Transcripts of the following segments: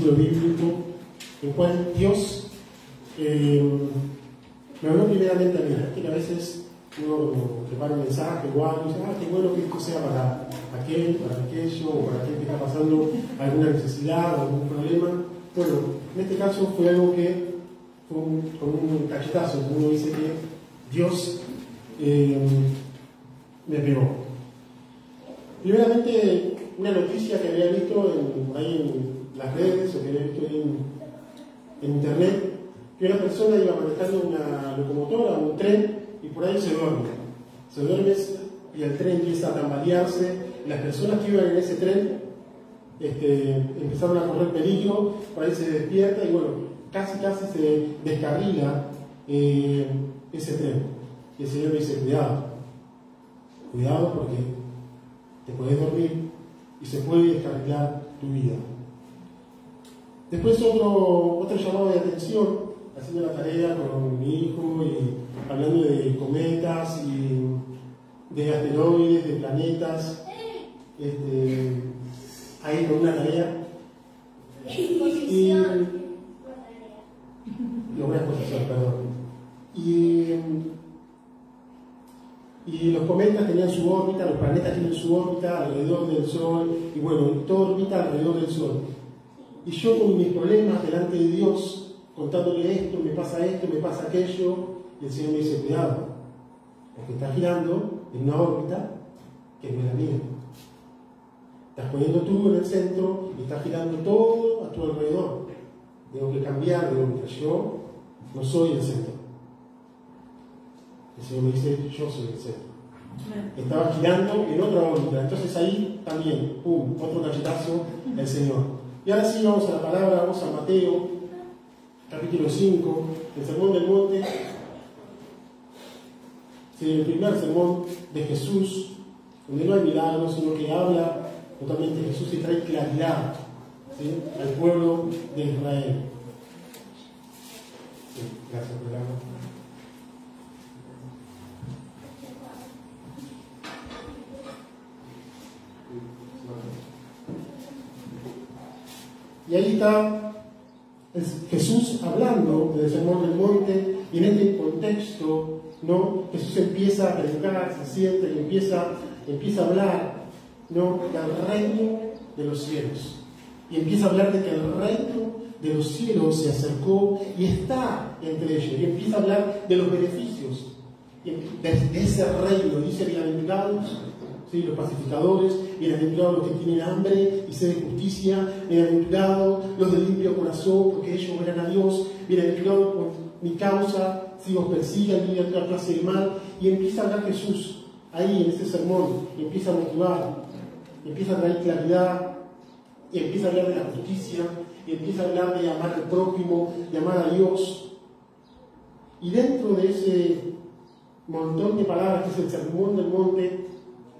versículo bíblico en el cual Dios me habló primeramente a mí. Que a veces uno prepara un mensaje o algo y dice, qué bueno que esto sea para aquel, para aquello, o para aquel que está pasando alguna necesidad o algún problema. Bueno, en este caso fue algo que fue con un cachetazo. Uno dice que Dios me pegó. Primeramente, una noticia que había visto ahí en las redes o que había visto ahí en internet, que una persona iba manejando una locomotora, un tren, y por ahí se duerme. Se duerme y el tren empieza a tambalearse. Las personas que iban en ese tren empezaron a correr peligro, por ahí se despierta y bueno, casi se descarrila ese tren. Y el Señor me dice, cuidado porque te puedes dormir y se puede descarrilar tu vida. Después otro llamado de atención, haciendo la tarea con mi hijo y hablando de cometas y de asteroides, de planetas, ahí con una tarea. Y una exposición, perdón. Y los cometas tenían su órbita, los planetas tienen su órbita alrededor del Sol, y bueno, todo orbita alrededor del Sol. Y yo con mis problemas delante de Dios, contándole esto, me pasa aquello, y el Señor me dice, cuidado, porque estás girando en una órbita que no es la mía. Estás poniendo tú en el centro y estás girando todo a tu alrededor. Tengo que cambiar de órbita. Yo no soy el centro. El Señor me dice, yo soy el centro. Estaba girando en otra órbita. Entonces ahí también, otro cachetazo del Señor. Y ahora sí vamos a la palabra, vamos a Mateo, capítulo 5, el Sermón del Monte. Sí, el primer sermón de Jesús, donde no hay milagros, sino que habla totalmente de Jesús y trae claridad, ¿sí?, al pueblo de Israel. Sí, gracias por el agua. Y ahí está Jesús hablando del Sermón del Monte, y en este contexto, ¿no?, Jesús empieza a predicar, se sienta y empieza a hablar, ¿no?, del reino de los cielos. Y empieza a hablar de que el reino de los cielos se acercó y está entre ellos. Y empieza a hablar de los beneficios de ese reino. Dice, bienaventurados, ¿sí?, los pacificadores, bienaventurados los que tienen hambre y sed de justicia, bienaventurados los de limpio corazón, porque ellos verán a Dios, bienaventurados por mi causa, si os persigan y otra clase de mal. Y empieza a hablar Jesús ahí en ese sermón, y empieza a motivar, y empieza a traer claridad, y empieza a hablar de la justicia, y empieza a hablar de amar al prójimo, de amar a Dios. Y dentro de ese montón de palabras que es el Sermón del Monte,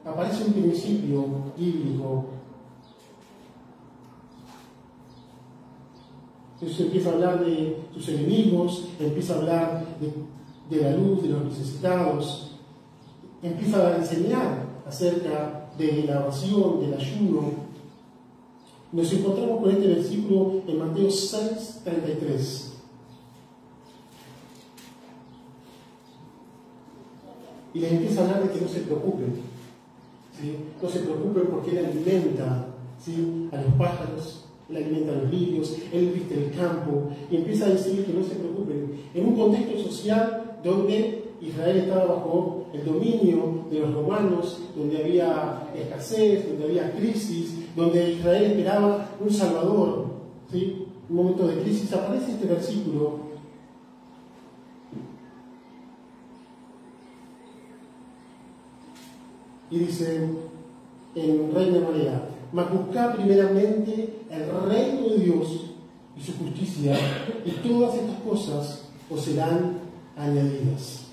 aparece un principio bíblico. Jesús empieza a hablar de sus enemigos, empieza a hablar de la luz, de los necesitados, empieza a enseñar acerca de la oración, del ayuno. Nos encontramos con este versículo en Mateo 6:33. Y les empieza a hablar de que no se preocupen, ¿sí? No se preocupen porque Él alimenta, ¿sí?, a los pájaros, Él alimenta a los lirios, Él viste el campo, y empieza a decir que no se preocupen. En un contexto social donde Israel estaba bajo el dominio de los romanos, donde había escasez, donde había crisis, donde Israel esperaba un salvador, ¿sí? En un momento de crisis aparece este versículo. Y dice en Reina Valera, mas buscad primeramente el reino de Dios y su justicia, y todas estas cosas os serán añadidas.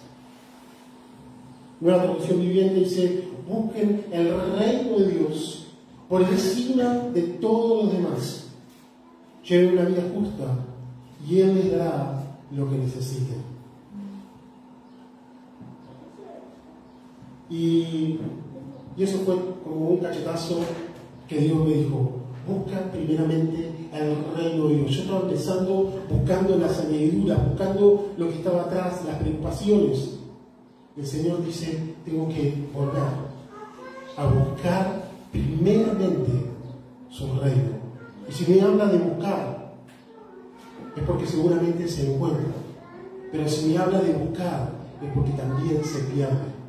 Nueva Traducción Viviente dice, busquen el reino de Dios por encima de todos los demás. Lleven una vida justa y Él les dará lo que necesiten. Y eso fue como un cachetazo que Dios me dijo, busca primeramente el reino de Dios. Yo estaba empezando buscando las añadiduras, buscando lo que estaba atrás, las preocupaciones. El Señor dice, tengo que volver a buscar primeramente su reino. Y si me habla de buscar, es porque seguramente se encuentra. Pero si me habla de buscar, es porque también se pierde.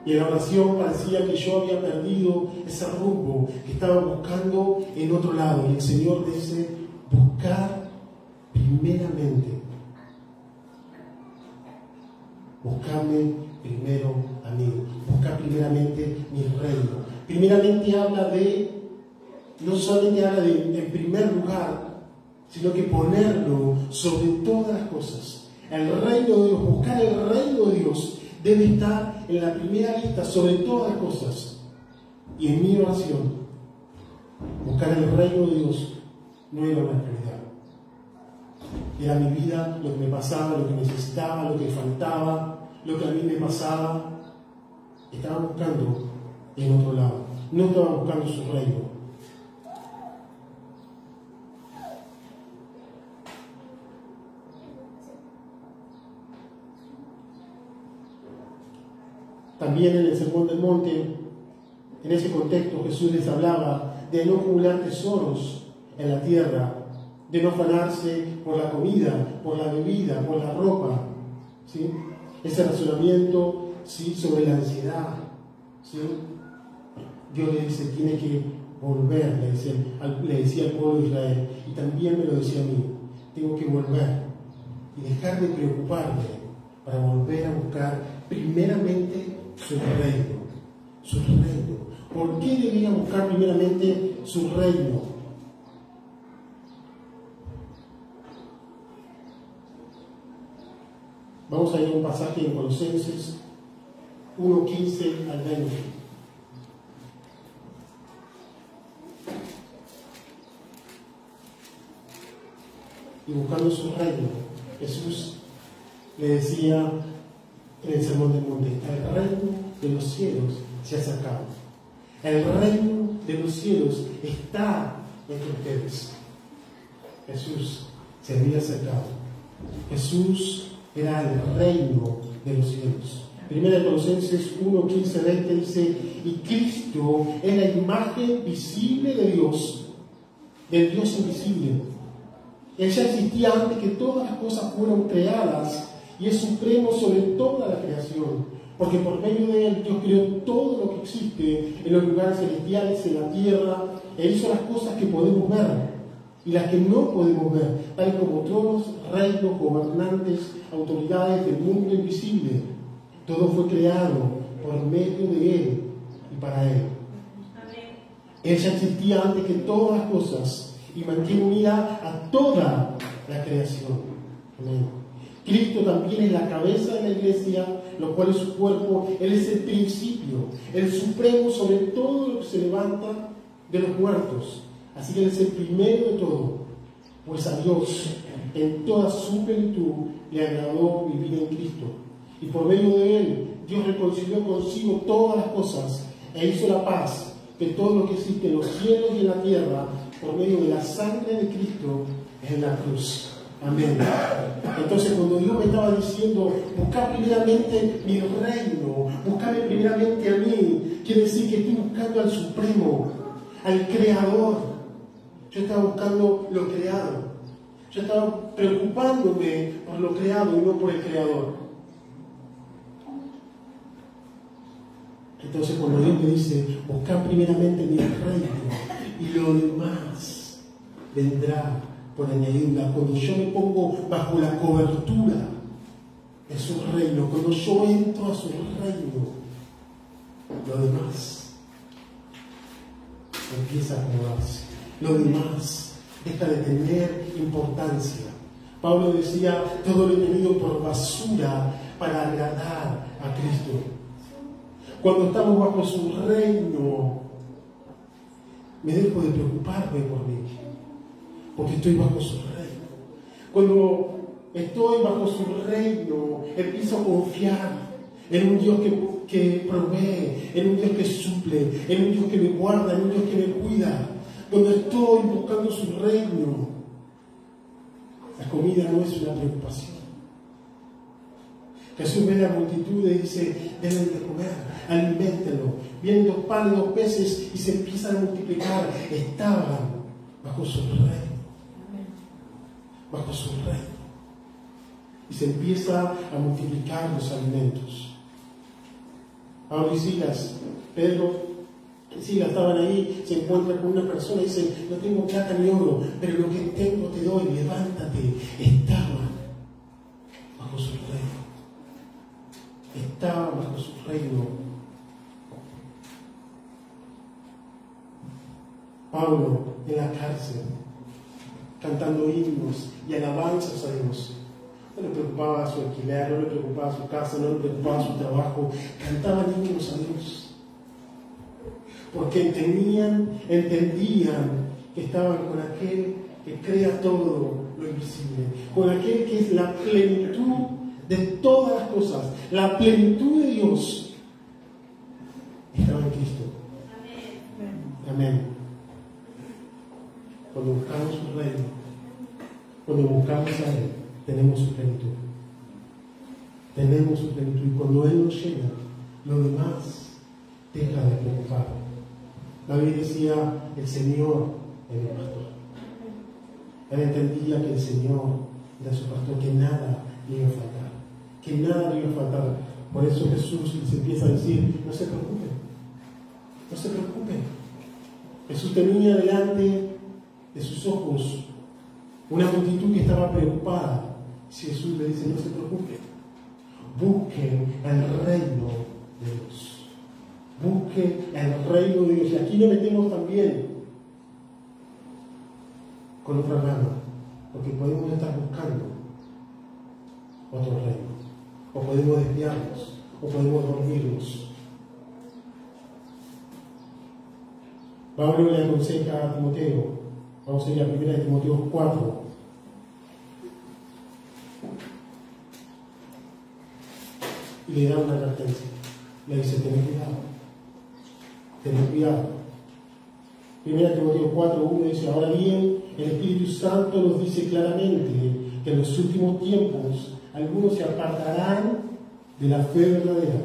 Y en la oración parecía que yo había perdido ese rumbo, que estaba buscando en otro lado. Y el Señor dice, buscar primeramente. Buscarme primero a mí. Buscar primeramente mi reino. Primeramente habla de, no solamente habla de en primer lugar, sino que ponerlo sobre todas las cosas. El reino de Dios, buscar el reino de Dios debe estar en la primera lista sobre todas las cosas. Y en mi oración, buscar el reino de Dios no era una prioridad. Era mi vida, lo que me pasaba, lo que necesitaba, lo que faltaba, lo que a mí me pasaba. Estaba buscando en otro lado. No estaba buscando su reino. También en el Sermón del Monte, en ese contexto, Jesús les hablaba de no acumular tesoros en la tierra, de no afanarse por la comida, por la bebida, por la ropa. ¿Sí? Ese razonamiento, ¿sí?, sobre la ansiedad. ¿Sí? Dios le dice, tiene que volver, le decía al pueblo de Israel, y también me lo decía a mí, tengo que volver y dejar de preocuparme para volver a buscar primeramente su reino, su reino. ¿Por qué debería buscar primeramente su reino? Vamos a ir a un pasaje en Colosenses 1:15 al 20. Y buscando su reino, Jesús le decía en el Sermón del Monte, el reino de los cielos se ha acercado. El reino de los cielos está entre ustedes. Jesús se había acercado. Jesús era el reino de los cielos. Primera de Colosenses 1:15-20 dice, y Cristo es la imagen visible de Dios, del Dios invisible. Él ya existía antes que todas las cosas fueron creadas y es supremo sobre toda la creación, porque por medio de Él Dios creó todo lo que existe en los lugares celestiales, en la tierra, e hizo las cosas que podemos ver y las que no podemos ver, tal como tronos, reinos, gobernantes, autoridades del mundo invisible. Todo fue creado por medio de Él y para Él. Él ya existía antes que todas las cosas y mantiene unida a toda la creación. Amén. Cristo también es la cabeza de la iglesia, lo cual es su cuerpo. Él es el principio, el supremo sobre todo lo que se levanta de los muertos. Así que Él es el primero de todo, pues a Dios en toda su plenitud le agradó vivir en Cristo. Y por medio de Él, Dios reconcilió consigo todas las cosas e hizo la paz de todo lo que existe en los cielos y en la tierra por medio de la sangre de Cristo en la cruz. Amén. Entonces, cuando Dios me estaba diciendo, buscar primeramente mi reino, buscarme primeramente a mí, quiere decir que estoy buscando al Supremo, al Creador. Yo estaba buscando lo creado. Yo estaba preocupándome por lo creado y no por el Creador. Entonces, cuando Dios me dice, buscar primeramente mi reino y lo demás vendrá por añadidura, cuando yo me pongo bajo la cobertura de su reino, cuando yo entro a su reino, lo demás empieza a acomodarse, lo demás deja de tener importancia. Pablo decía, todo lo he tenido por basura para agradar a Cristo. Cuando estamos bajo su reino, me dejo de preocuparme por mí, porque estoy bajo su reino. Cuando estoy bajo su reino, empiezo a confiar en un Dios que provee, en un Dios que suple, en un Dios que me guarda, en un Dios que me cuida. Cuando estoy buscando su reino, la comida no es una preocupación. Jesús ve la multitud y dice, deben de comer, aliméntenlo. Vienen 2 panes y 2 peces y se empiezan a multiplicar. Estaban bajo su reino. Bajo su reino. Y se empieza a multiplicar los alimentos. Pablo y Silas, Pedro y Silas estaban ahí, se encuentran con una persona y dicen, no tengo plata ni oro, pero lo que tengo te doy, levántate. Estaban bajo su reino. Estaban bajo su reino. Pablo en la cárcel, cantando himnos y alabanzas a Dios. No le preocupaba su alquiler, no le preocupaba su casa, no le preocupaba su trabajo. Cantaban himnos a Dios. Porque entendían que estaban con aquel que crea todo lo invisible, con aquel que es la plenitud de todas las cosas, la plenitud de Dios. Estaba en Cristo. Amén. Cuando buscamos su reino, cuando buscamos a Él, tenemos su plenitud. Tenemos su plenitud. Y cuando Él nos llena, lo demás deja de preocupar. David decía, el Señor es mi pastor. Él entendía que el Señor era su pastor, que nada le iba a faltar. Que nada le iba a faltar. Por eso Jesús les empieza a decir, no se preocupen. No se preocupen. Jesús tenía delante de sus ojos una multitud que estaba preocupada. Si Jesús le dice, no se preocupen. Busquen el reino de Dios. Busque el reino de Dios. Y aquí nos metemos también con otra rama, porque podemos estar buscando otro reino, o podemos desviarnos, o podemos dormirnos. Pablo le aconseja a Timoteo, vamos a ir a 1 Timoteo 4. Y le da una advertencia. Le dice, ten cuidado. Ten cuidado. 1 Timoteo 4:1 dice, ahora bien, el Espíritu Santo nos dice claramente que en los últimos tiempos algunos se apartarán de la fe verdadera.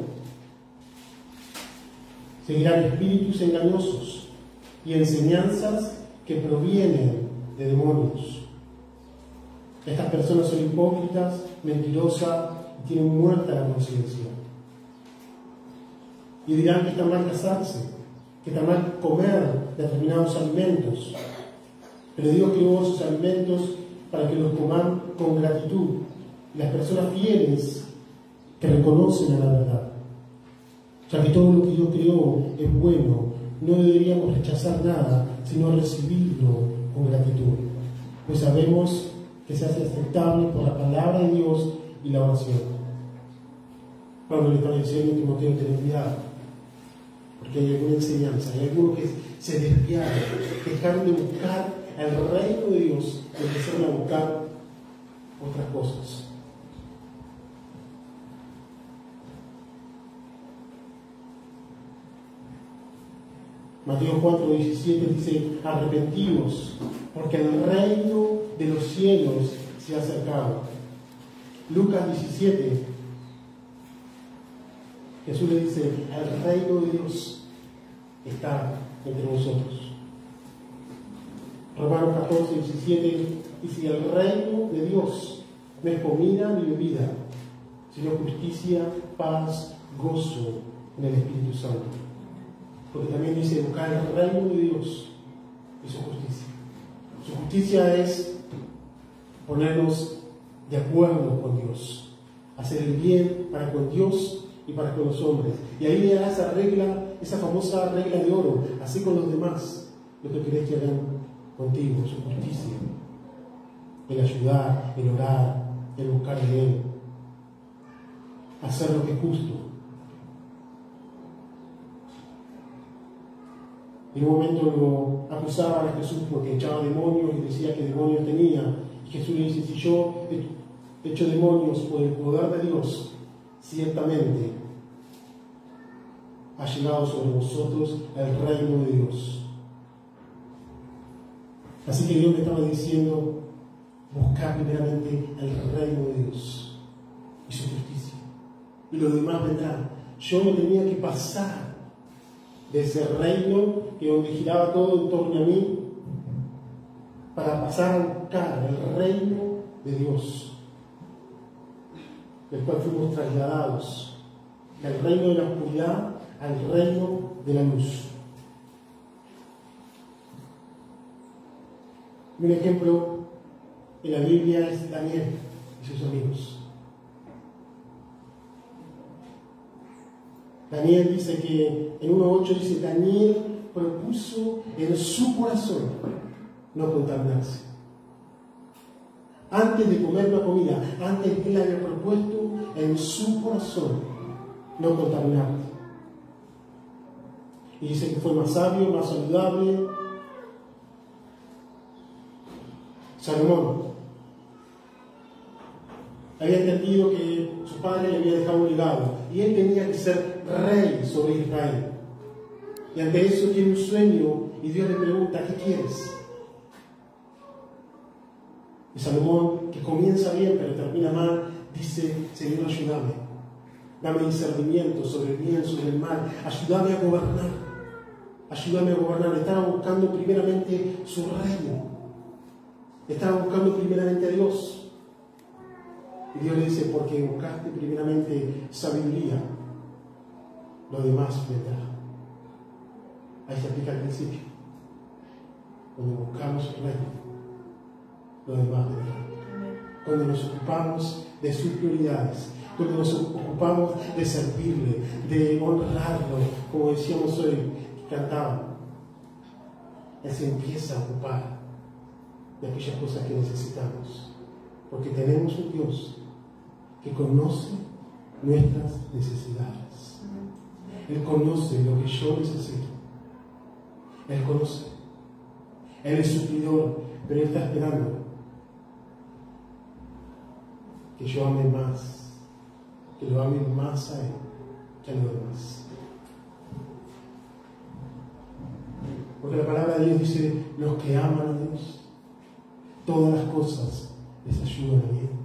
Seguirán espíritus engañosos y enseñanzas que provienen de demonios. Estas personas son hipócritas, mentirosas y tienen muerta la conciencia. Y dirán que está mal casarse, que está mal comer determinados alimentos. Pero Dios creó esos alimentos para que los coman con gratitud. Y las personas fieles que reconocen a la verdad. Ya que todo lo que Dios creó es bueno, no deberíamos rechazar nada, sino recibirlo con gratitud. Pues sabemos que se hace aceptable por la palabra de Dios y la oración. Pablo le está diciendo a Timoteo, ten cuidado. Porque hay alguna enseñanza, hay algunos que se desviaron, dejaron de buscar el reino de Dios y empezaron a buscar otras cosas. Mateo 4:17 dice, arrepentidos, porque el reino de los cielos se ha acercado. Lucas 17, Jesús le dice, el reino de Dios está entre nosotros. Romanos 14:17 dice, el reino de Dios no es comida ni bebida, sino justicia, paz, gozo en el Espíritu Santo. Porque también dice buscar el reino de Dios y su justicia. Su justicia es ponernos de acuerdo con Dios, hacer el bien para con Dios y para con los hombres. Y ahí le da esa regla, esa famosa regla de oro, así con los demás, lo que querés que hagan contigo, su justicia, el ayudar, el orar, el buscar de Él, hacer lo que es justo. En un momento lo acusaban a Jesús porque echaba demonios y decía que demonios tenía. Y Jesús le dice, si yo echo demonios por el poder de Dios, ciertamente ha llegado sobre vosotros el reino de Dios. Así que Dios me estaba diciendo, buscar primeramente el reino de Dios y su justicia. Y lo demás vendrá. Yo no tenía que pasar de ese reino que donde giraba todo en torno a mí para pasar a buscar el reino de Dios, del cual fuimos trasladados del reino de la oscuridad al reino de la luz. Un ejemplo en la Biblia es Daniel y sus amigos. Daniel dice que en 1:8 dice, Daniel propuso en su corazón no contaminarse. Antes de comer la comida, antes que él había propuesto en su corazón no contaminarse. Y dice que fue más sabio, más saludable. Salomón había entendido que su padre le había dejado un legado y él tenía que ser rey sobre Israel. Y ante eso tiene un sueño y Dios le pregunta, ¿qué quieres? Y Salomón, que comienza bien pero termina mal, dice, Señor, ayúdame. Dame discernimiento sobre el bien, sobre el mal. Ayúdame a gobernar. Ayúdame a gobernar. Estaba buscando primeramente su reino. Estaba buscando primeramente a Dios. Y Dios le dice, porque buscaste primeramente sabiduría, lo demás vendrá. Ahí se aplica el principio. Cuando buscamos el reino, lo demás vendrá. Cuando nos ocupamos de sus prioridades, cuando nos ocupamos de servirle, de honrarlo, como decíamos hoy, que cantábamos, Él se empieza a ocupar de aquellas cosas que necesitamos, porque tenemos un Dios que conoce nuestras necesidades. Él conoce lo que yo necesito. Él conoce. Él es suplidor, pero Él está esperando que yo ame más, que lo ame más a Él que a los demás. Porque la palabra de Dios dice, los que aman a Dios, todas las cosas les ayudan a bien.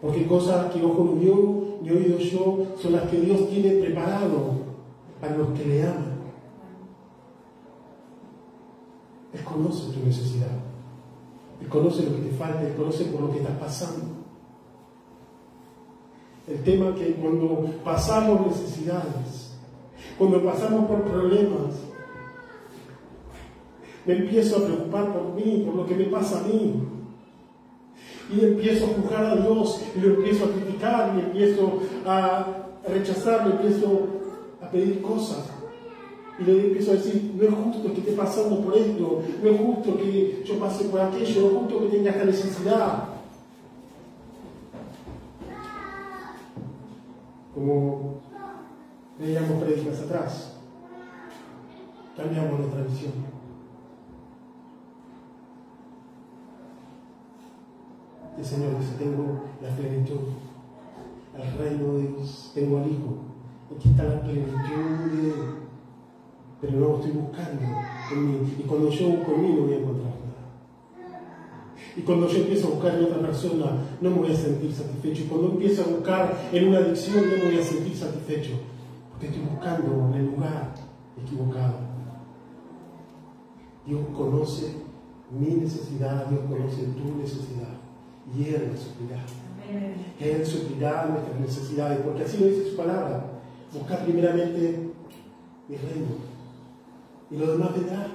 Porque cosas que ojo no vio, ni oído yo, son las que Dios tiene preparado para los que le aman. Él conoce tu necesidad. Él conoce lo que te falta, Él conoce por lo que estás pasando. El tema es que cuando pasamos necesidades, cuando pasamos por problemas, me empiezo a preocupar por mí, por lo que me pasa a mí. Y empiezo a juzgar a Dios, y lo empiezo a criticar, y empiezo a rechazar, y empiezo a pedir cosas. Y le empiezo a decir, no es justo que esté pasando por esto, no es justo que yo pase por aquello, no es justo que tenga esta necesidad. Como veíamos prédicas atrás, cambiamos nuestra visión. El Señor dice, tengo la plenitud, el reino de Dios, tengo al Hijo, aquí está la plenitud de Él, pero no lo estoy buscando en mí, y cuando yo busco en mí no voy a encontrar nada. Y cuando yo empiezo a buscar en otra persona, no me voy a sentir satisfecho, y cuando empiezo a buscar en una adicción, no me voy a sentir satisfecho, porque estoy buscando en el lugar equivocado. Dios conoce mi necesidad, Dios conoce tu necesidad. Y Él nos suplirá. Él suplirá nuestras necesidades, porque así lo dice su palabra. Buscar primeramente mi reino. Y lo demás vendrá.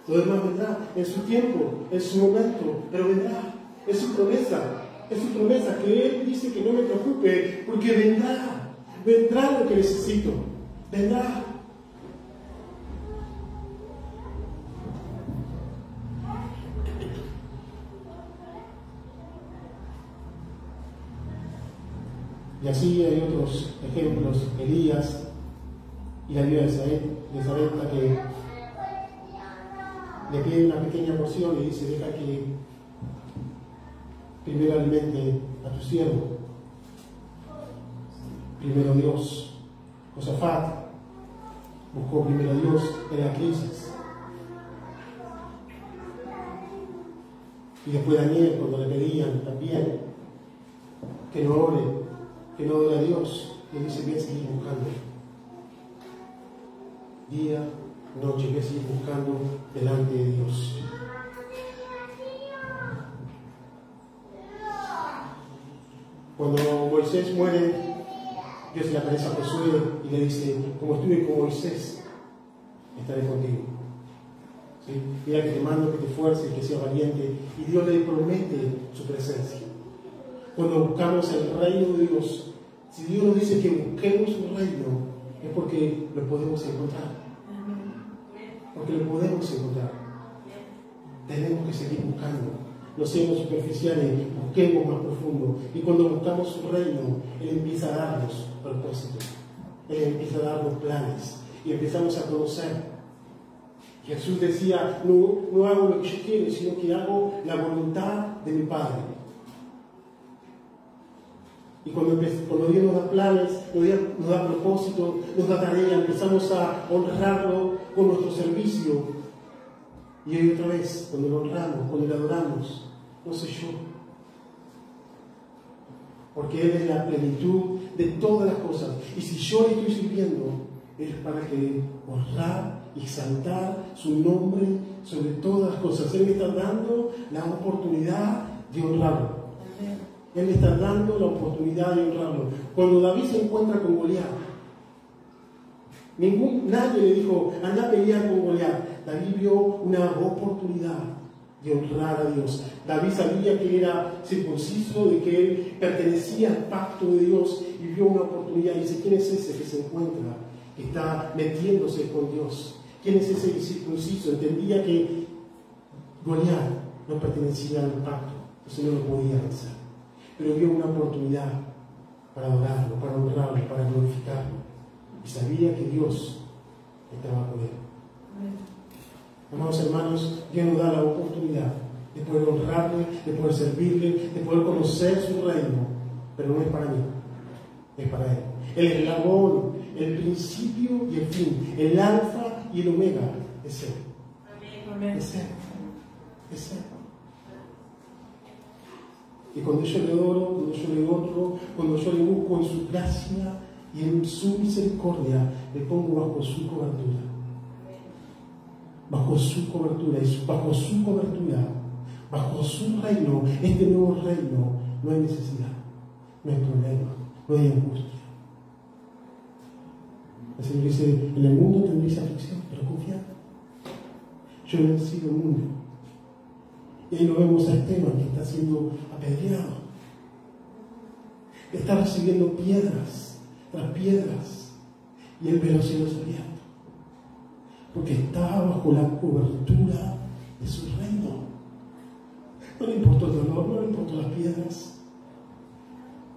Lo demás vendrá en su tiempo, en su momento, pero vendrá. Es su promesa. Es su promesa que Él dice que no me preocupe, porque vendrá. Vendrá lo que necesito. Vendrá. Y así hay otros ejemplos, Elías y la viuda de Sarepta, que le pide una pequeña porción y dice, deja que primero alimente a tu siervo, primero Dios. Josafat buscó primero a Dios en la crisis, Y después Daniel, cuando le pedían también que no ore, que no ore a Dios, le dice: voy a seguir buscando. Día, noche, voy a seguir buscando delante de Dios. Cuando Moisés muere, Dios se le aparece a Josué y le dice: como estuve con Moisés, estaré contigo. ¿Sí? Mira que te mando, que te esfuerces, que seas valiente. Y Dios le promete su presencia. Cuando buscamos el reino de Dios, si Dios nos dice que busquemos su reino, es porque lo podemos encontrar. Porque lo podemos encontrar. Tenemos que seguir buscando. No seamos superficiales, busquemos más profundo. Y cuando buscamos su reino, Él empieza a darnos propósitos. Él empieza a darnos planes. Y empezamos a conocer. Jesús decía: no hago lo que yo quiero, sino que hago la voluntad de mi Padre. Y cuando Dios nos da planes, nos da propósitos, nos da tarea, empezamos a honrarlo con nuestro servicio. Y hoy otra vez, cuando lo honramos, cuando le adoramos, no soy yo. Porque Él es la plenitud de todas las cosas. Y si yo le estoy sirviendo, es para que honrar y exaltar su nombre sobre todas las cosas. Él me está dando la oportunidad de honrarlo. Él me está dando la oportunidad de honrarlo. Cuando David se encuentra con Goliat, nadie le dijo: anda a pelear con Goliat. David vio una oportunidad de honrar a Dios. David sabía que era circunciso, de que él pertenecía al pacto de Dios, y vio una oportunidad. Y dice: ¿quién es ese que se encuentra, que está metiéndose con Dios? ¿Quién es ese circunciso? Entendía que Goliat no pertenecía al pacto, entonces no lo podía vencer. Pero vio una oportunidad para adorarlo, para honrarlo, para glorificarlo. Y sabía que Dios estaba con él. Amados hermanos, Dios nos da la oportunidad de poder honrarle, de poder servirle, de poder conocer su reino. Pero no es para mí, es para Él. El eslabón, el principio y el fin, el alfa y el omega, es Él. Amén. Es Él. Es Él. Y cuando yo le adoro, cuando yo le honro, cuando yo le busco en su gracia y en su misericordia, le pongo bajo su cobertura. Bajo su cobertura, y bajo su cobertura, bajo su reino, este nuevo reino, no hay necesidad, no hay problema, no hay angustia. El Señor dice: en el mundo tendréis aflicción, pero confiad. Yo he vencido el mundo. Y ahí lo vemos a Esteban, que está siendo apedreado. Está recibiendo piedras tras piedras. Y él ve los cielos abiertos. Porque está bajo la cobertura de su reino. No le importó el dolor, no le importó las piedras.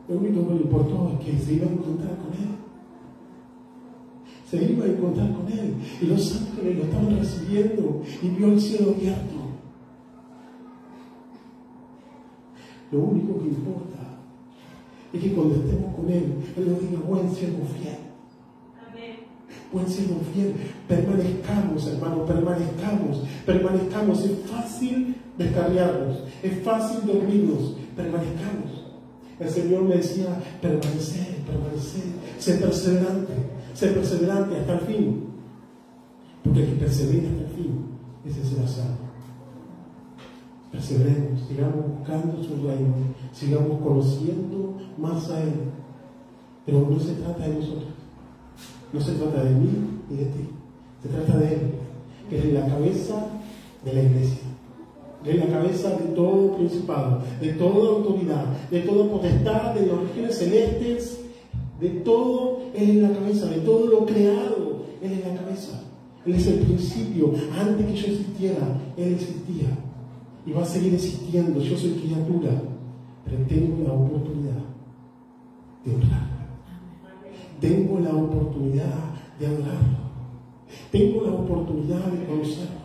Lo único que le importó es que se iba a encontrar con Él. Se iba a encontrar con Él. Y los ángeles lo estaban recibiendo. Y vio el cielo abierto. Lo único que importa es que cuando estemos con Él, Él nos diga: buen siervo fiel. Buen siervo fiel. Permanezcamos, hermanos, permanezcamos. Es fácil descarriarnos, es fácil dormirnos. Permanezcamos. El Señor me decía: permanecer, ser perseverante hasta el fin. Porque el que persevera hasta el fin, ese será salvo. Perseveremos, sigamos buscando su reino, sigamos conociendo más a Él. Pero no se trata de nosotros, no se trata de mí ni de ti, se trata de Él, que es la cabeza de la iglesia, es la cabeza de todo principado, de toda autoridad, de toda potestad, de las regiones celestes, de todo. Él es la cabeza, de todo lo creado, Él es la cabeza. Él es el principio. Antes que yo existiera, Él existía. Y va a seguir existiendo. Yo soy criatura, pero tengo la oportunidad de honrarlo. Tengo la oportunidad de adorarlo. Tengo la oportunidad de conocerlo.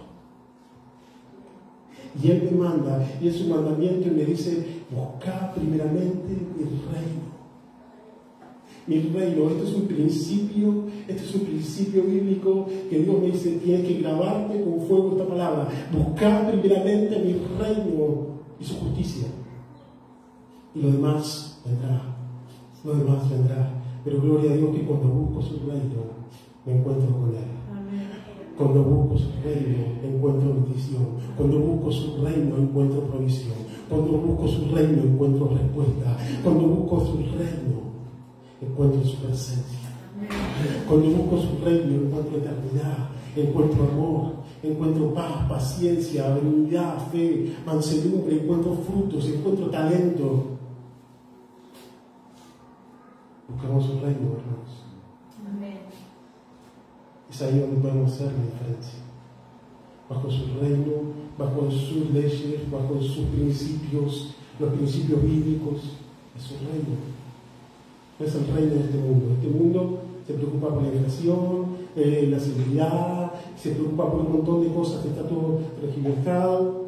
Y Él me manda, y es un mandamiento, y me dice: buscad primeramente mi reino. Mi reino, esto es un principio bíblico que Dios me dice: tienes que grabarte con fuego esta palabra. Buscar primeramente mi reino y su justicia. Y lo demás vendrá. Lo demás vendrá. Pero gloria a Dios que cuando busco su reino, me encuentro con Él. Cuando busco su reino, encuentro bendición. Cuando busco su reino, encuentro provisión. Cuando busco su reino, encuentro respuesta. Cuando busco su reino, encuentro su presencia. Cuando busco su reino, encuentro eternidad, encuentro amor, encuentro paz, paciencia, benignidad, fe, mansedumbre, encuentro frutos, encuentro talento. Buscamos su reino, hermanos. Amén. Es ahí donde podemos hacer la diferencia. Bajo su reino, bajo sus leyes, bajo sus principios, los principios bíblicos, es su reino. No es el reino de este mundo. Este mundo se preocupa por la inflación, la seguridad, se preocupa por un montón de cosas que está todo regimentado.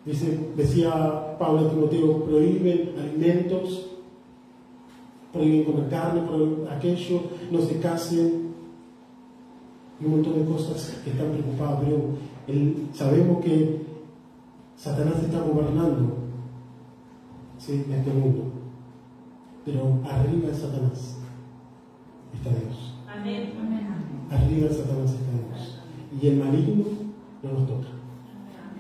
Decía Pablo a Timoteo, prohíben alimentos, prohíben comer carne, prohíben aquello, no se casen, y un montón de cosas que están preocupadas. Pero sabemos que Satanás está gobernando, ¿sí?, en este mundo, pero arriba de Satanás está Dios. Amén. Arriba de Satanás está Dios. Y el maligno no nos toca,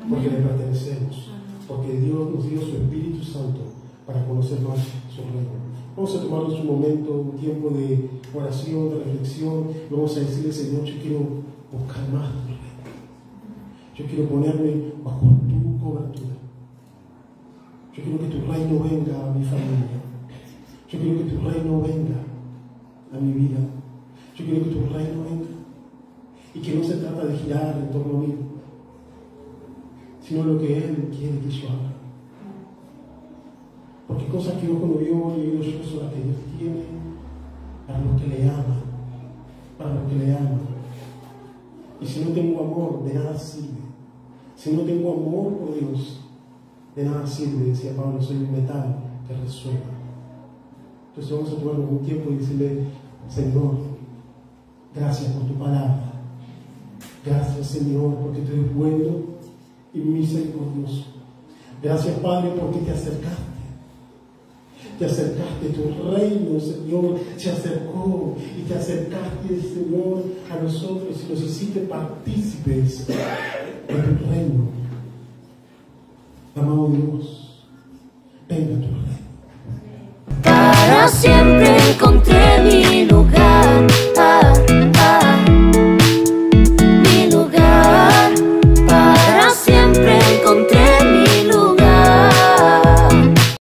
porque le pertenecemos, porque Dios nos dio su Espíritu Santo para conocer más su reino. Vamos a tomarnos un momento, un tiempo de oración, de reflexión, y vamos a decirle, Señor, yo quiero buscar más tu reino. Yo quiero ponerme bajo tu cobertura. Yo quiero que tu reino venga a mi familia. Yo quiero que tu reino venga a mi vida. Yo quiero que tu reino venga. Y que no se trata de girar en torno a mí, sino lo que Él quiere que yo haga. Porque cosas que ojo no vio ni oído yo son las que Dios tiene para los que le aman. Para los que le aman. Y si no tengo amor, de nada sirve. Si no tengo amor por Dios, de nada sirve. Decía Pablo, soy un metal que resuena. Entonces vamos a tomarnos un tiempo y decirle, Señor, gracias por tu palabra. Gracias, Señor, porque tú eres bueno y misericordioso. Gracias, Padre, porque te acercaste. Te acercaste, tu reino, Señor, se acercó y te acercaste, Señor, a nosotros y nos hiciste partícipes de tu reino. Amado Dios, venga tu reino. Para siempre.